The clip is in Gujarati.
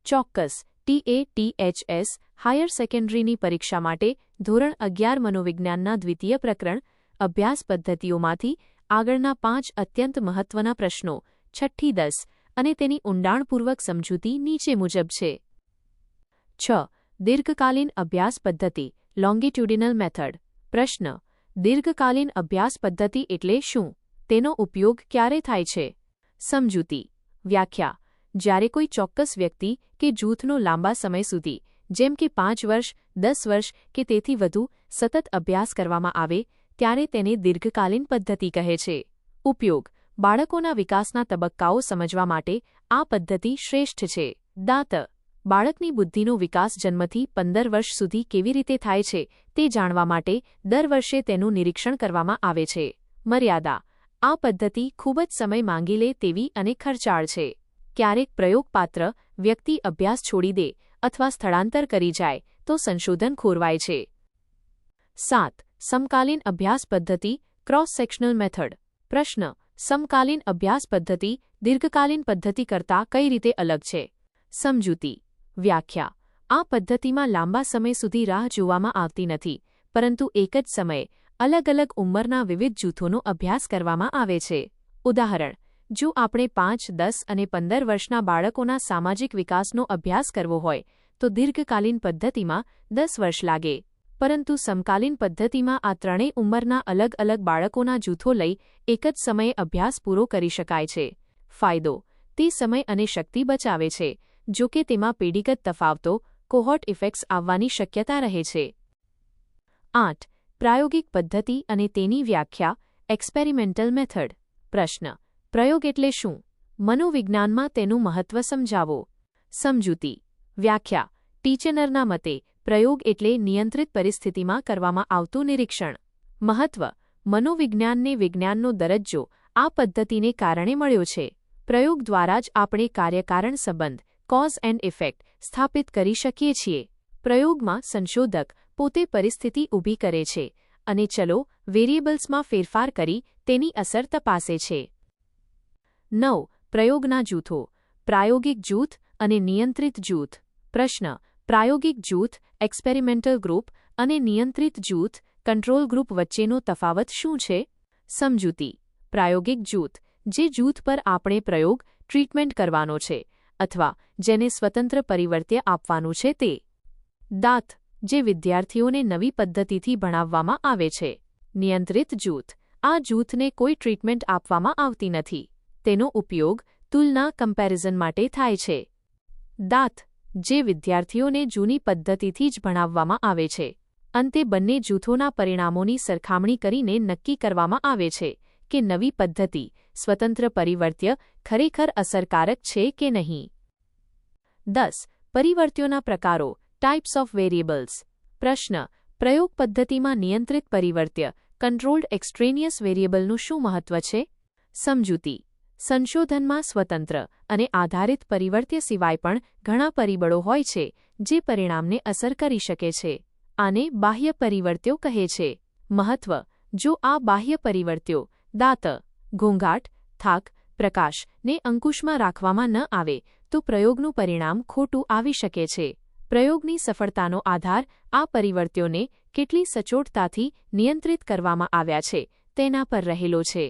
ચોક્કસ TATHS હાયર સેકન્ડરીની પરીક્ષા માટે ધોરણ 11 મનોવિજ્ઞાનના દ્વિતીય પ્રકરણ અભ્યાસ પદ્ધતિઓમાંથી આગળના 5 અત્યંત મહત્વના પ્રશ્નો 6 થી 10 અને તેની ઊંડાણપૂર્વક સમજૂતી નીચે મુજબ છે. 6. દીર્ઘકાલીન અભ્યાસ પદ્ધતિ લોંગિટ્યુડિનલ મેથડ. પ્રશ્ન: દીર્ઘકાલીન અભ્યાસ પદ્ધતિ એટલે શું? તેનો ઉપયોગ ક્યારે થાય છે? સમજૂતી. વ્યાખ્યા: જ્યારે કોઈ ચોક્કસ વ્યક્તિ કે જૂથનો લાંબા સમય સુધી, જેમ કે 5 વર્ષ, 10 વર્ષ કે તેથી વધુ સતત અભ્યાસ કરવામાં આવે ત્યારે તેને દીર્ઘકાલીન પદ્ધતિ કહે છે. ઉપયોગ: બાળકોના વિકાસના તબક્કાઓ સમજવા માટે આ પદ્ધતિ શ્રેષ્ઠ છે. દાંત: બાળકની બુદ્ધિનો વિકાસ જન્મથી 15 વર્ષ સુધી કેવી રીતે થાય છે તે જાણવા માટે દર વર્ષે તેનું નિરીક્ષણ કરવામાં આવે છે. મર્યાદા: આ પદ્ધતિ ખૂબ જ સમય માંગી લે તેવી અને ખર્ચાળ છે. ક્યારેક પ્રયોગપાત્ર વ્યક્તિ અભ્યાસ છોડી દે અથવા સ્થળાંતર કરી જાય તો સંશોધન ખોરવાય છે. 7. સમકાલીન અભ્યાસ પદ્ધતિ ક્રોસ સેક્શનલ મેથડ. પ્રશ્ન: સમકાલીન અભ્યાસ પદ્ધતિ દીર્ઘકાલીન પદ્ધતિ કરતાં કઈ રીતે અલગ છે? સમજૂતી. વ્યાખ્યા: આ પદ્ધતિમાં લાંબા સમય સુધી રાહ જોવામાં આવતી નથી, પરંતુ એક જ સમયે અલગ અલગ ઉંમરના વિવિધ જૂથોનો અભ્યાસ કરવામાં આવે છે. ઉદાહરણ: જો આપણે 5, 10 અને 15 વર્ષના બાળકોના સામાજિક વિકાસનો અભ્યાસ કરવો હોય તો દીર્ઘકાલીન પદ્ધતિમાં 10 વર્ષ લાગે, પરંતુ સમકાલીન પદ્ધતિમાં આ ત્રણેય ઉંમરના અલગ અલગ બાળકોના જૂથો લઈ એક જ સમયે અભ્યાસ પૂરો કરી શકાય છે. ફાયદો: તે સમય અને શક્તિ બચાવે છે, જો કે તેમાં પેઢીગત તફાવતો કોહોર્ટ ઇફેક્ટ્સ આવવાની શક્યતા રહે છે. 8. પ્રાયોગિક પદ્ધતિ અને તેની વ્યાખ્યા એક્સપેરિમેન્ટલ મેથડ. પ્રશ્ન: પ્રયોગ એટલે શું? મનોવિજ્ઞાનમાં તેનું મહત્વ સમજાવો. સમજૂતી. વ્યાખ્યા: ટીચેનરના મતે પ્રયોગ એટલે નિયંત્રિત પરિસ્થિતિમાં કરવામાં આવતું નિરીક્ષણ. મહત્વ: મનોવિજ્ઞાનને વિજ્ઞાનનો દરજ્જો આ પદ્ધતિને કારણે મળ્યો છે. પ્રયોગ દ્વારા જ આપણે કાર્યકારણ સંબંધ કોઝ એન્ડ ઇફેક્ટ સ્થાપિત કરી શકીએ છીએ. પ્રયોગમાં સંશોધક પોતે પરિસ્થિતિ ઊભી કરે છે અને ચલો વેરિયેબલ્સમાં ફેરફાર કરી તેની અસર તપાસે છે. 9. પ્રયોગના જૂથો પ્રાયોગિક જૂથ અને નિયંત્રિત જૂથ. પ્રશ્ન: પ્રાયોગિક જૂથ એક્સપેરિમેન્ટલ ગ્રુપ અને નિયંત્રિત જૂથ કંટ્રોલ ગ્રુપ વચ્ચેનો તફાવત શું છે? સમજૂતી. પ્રાયોગિક જૂથ જે જૂથ પર આપણે પ્રયોગ ટ્રીટમેન્ટ કરવાનો છે અથવા જેને સ્વતંત્ર પરિવર્ત્ય આપવાનું છે તે. દાંત જે વિદ્યાર્થીઓને નવી પદ્ધતિથી ભણાવવામાં આવે છે. નિયંત્રિત જૂથ આ જૂથને કોઈ ટ્રીટમેન્ટ આપવામાં આવતી નથી. તેનો ઉપયોગ તુલના કમ્પેરિઝન માટે થાય છે. દાંત જે વિદ્યાર્થીઓને જૂની પદ્ધતિથી જ ભણાવવામાં આવે છે. અંતે બંને જૂથોના પરિણામોની સરખામણી કરીને નક્કી કરવામાં આવે છે કે નવી પદ્ધતિ સ્વતંત્ર પરિવર્ત્ય ખરેખર અસરકારક છે કે નહીં. 10. પરિવર્ત્યોના પ્રકારો ટાઇપ્સ ઓફ વેરિયેબલ્સ. પ્રશ્ન: પ્રયોગ પદ્ધતિમાં નિયંત્રિત પરિવર્ત્ય કંટ્રોલ્ડ એક્સ્ટ્રેનિયસ વેરિયેબલનું શું મહત્વ છે? સમજૂતી. સંશોધનમાં સ્વતંત્ર અને આધારિત પરિવર્ત્ય સિવાય પણ ઘણા પરિબળો હોય છે જે પરિણામને અસર કરી શકે છે. આને બાહ્ય પરિવર્ત્યો કહે છે. મહત્વ: જો આ બાહ્ય પરિવર્ત્યો દાંત, ઘોંઘાટ, થાક, પ્રકાશને અંકુશમાં રાખવામાં ન આવે તો પ્રયોગનું પરિણામ ખોટું આવી શકે છે. પ્રયોગની સફળતાનો આધાર આ પરિવર્ત્યોને કેટલી સચોટતાથી નિયંત્રિત કરવામાં આવ્યા છે તેના પર રહેલો છે.